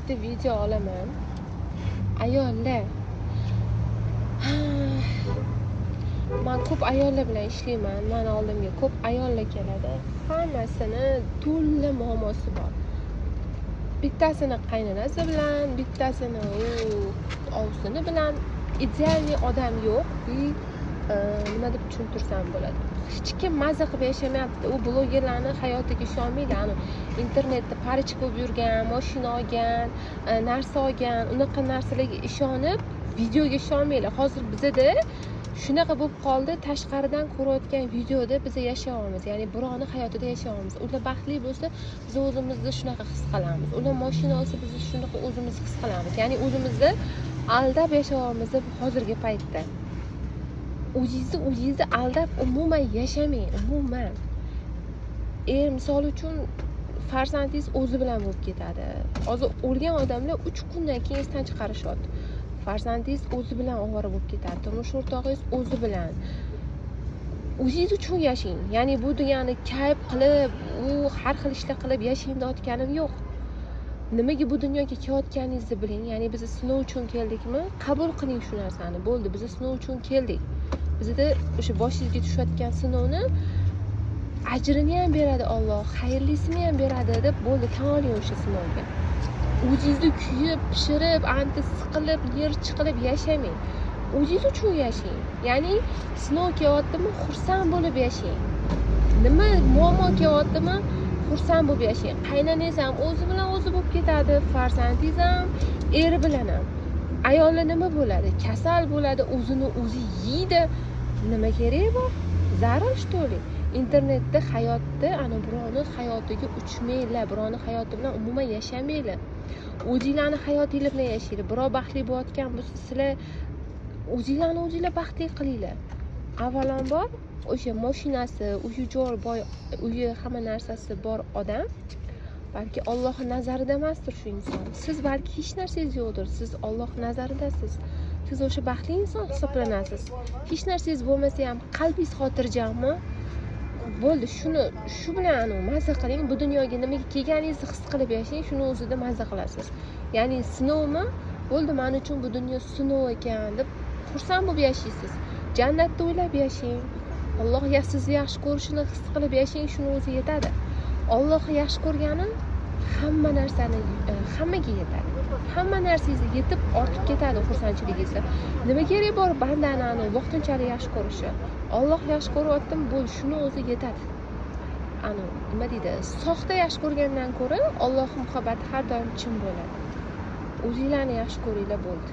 bitta video olaman. Ayollar. Men ko'p ayollar bilan ishlayman. Meni oldimga ko'p ayollar keladi. Hammasini to'la muammosi bor. Bittasini qaynonasi bilan, bittasini ovsini bilan idealniy odam yo'q. Nima deb tushuntirsam bo'ladi. Hech kim mazza qilib yashamayapti. U blogerlarning hayotiga ishonmanglar. Internetda parich bo'lib yurgan, mashina olgan, narsa olgan, unaqa narsalarga ishonib, videoga ishonmanglar. Hozir bizda shunaqa bo'lib qoldi, tashqaridan ko'rayotgan videoda biz yashayapmiz. Ya'ni birovni hayotida yashayapmiz. Ular baxtli bo'lsa, biz o'zimizni shunaqa his qilamiz. Ular mashina olsa, biz shunaqa o'zimizni his qilamiz. Ya'ni o'zimizni aldab yashayapmiz hozirgi paytda. O'zingizni aldab umuman yashamang, umuman. Misol uchun farzandingiz o'zi bilan bo'lib ketadi. Hozir o'lgan odamlar 3 kundan keyin esdan chiqarishyapti. Farzandingiz o'zi bilan ovora bo'lib ketadi. Turmush o'rtog'ingiz o'zi bilan. O'zingiz uchun yashang. Ya'ni bu degani kayf qilib, har xil ishlar qilib yashang deyotganim yo'q. Nimaga bu dunyoga kelayotganingizni biling. Ya'ni biz sinov uchun keldikmi? Qabul qiling shu narsani. Bo'ldi, biz sinov uchun keldik. Bizda o'sha boshingizga tushayotgan sinovni ajrini ham beradi Alloh, xayrlisini ham beradi deb bo'ldi, tan oling o'sha sinovga. O'zingizni kuyib, pishirib, anti siqilib, yerchi qilib yashamang. O'zingiz uchun yashang. Ya'ni sinov kelyaptimi, xursand bo'lib yashang. Nima muammo kelyaptimi, xursand bo'lib yashang. Qaynonangiz ham o'zi bilan o'zi bo'lib ketadi, farzandingiz ham, eri bilan ham. Ayollar nima bo'ladi? Kasal bo'ladi, o'zini o'zi yeydi. Nima kerak bor? Zarur что ли? Internetda hayotda birovni hayotiga uchmanglar, birovni hayoti bilan umuman yashamanglar. O'zingizlarning hayotingiz bilan yashanglar. Birov baxtli bo'layotgan bo'lsa, sizlar o'zingizlar baxtli qilinglar. Avvalambor o'sha mashinasi, uyi joy boy, uyi hamma narsasi bor odam balki Allohning nazarida emasdir shu inson. Siz balki hech narsangiz yo'qdir. Siz Allohning nazaridasiz. Siz o'sha baxtli inson hisoblanasiz. Hech narsangiz bo'lmasa ham qalbingiz xotirjammi? Bo'ldi, shu bilan mazza qiling. Bu dunyoga nimaga kelganingizni his qilib yashang, shuni o'zida mazza qilasiz. Ya'ni sinovmi? Bo'ldi, men uchun bu dunyo sinov ekan deb xursand bo'lib yashaysiz. Jannatda o'ylab yashang. Alloh sizni yaxshi ko'rishini his qilib yashang, shuni o'zi yetadi. Alloh yaxshi ko'rgani hamma narsani hammaga yetadi. Hamma narsangiz yetib ortib ketadi xursandchiligingizda. Nima kerak bor bandani vaqtinchalik yaxshi ko'rishi? Alloh yaxshi ko'ryaptimi, bo'ldi, shuni o'zi yetadi. Nima deydi? Soxta yaxshi ko'rgandan ko'ra Alloh muhabbati har doim chin bo'ladi. O'zingizlarni yaxshi ko'ringlar, bo'ldi.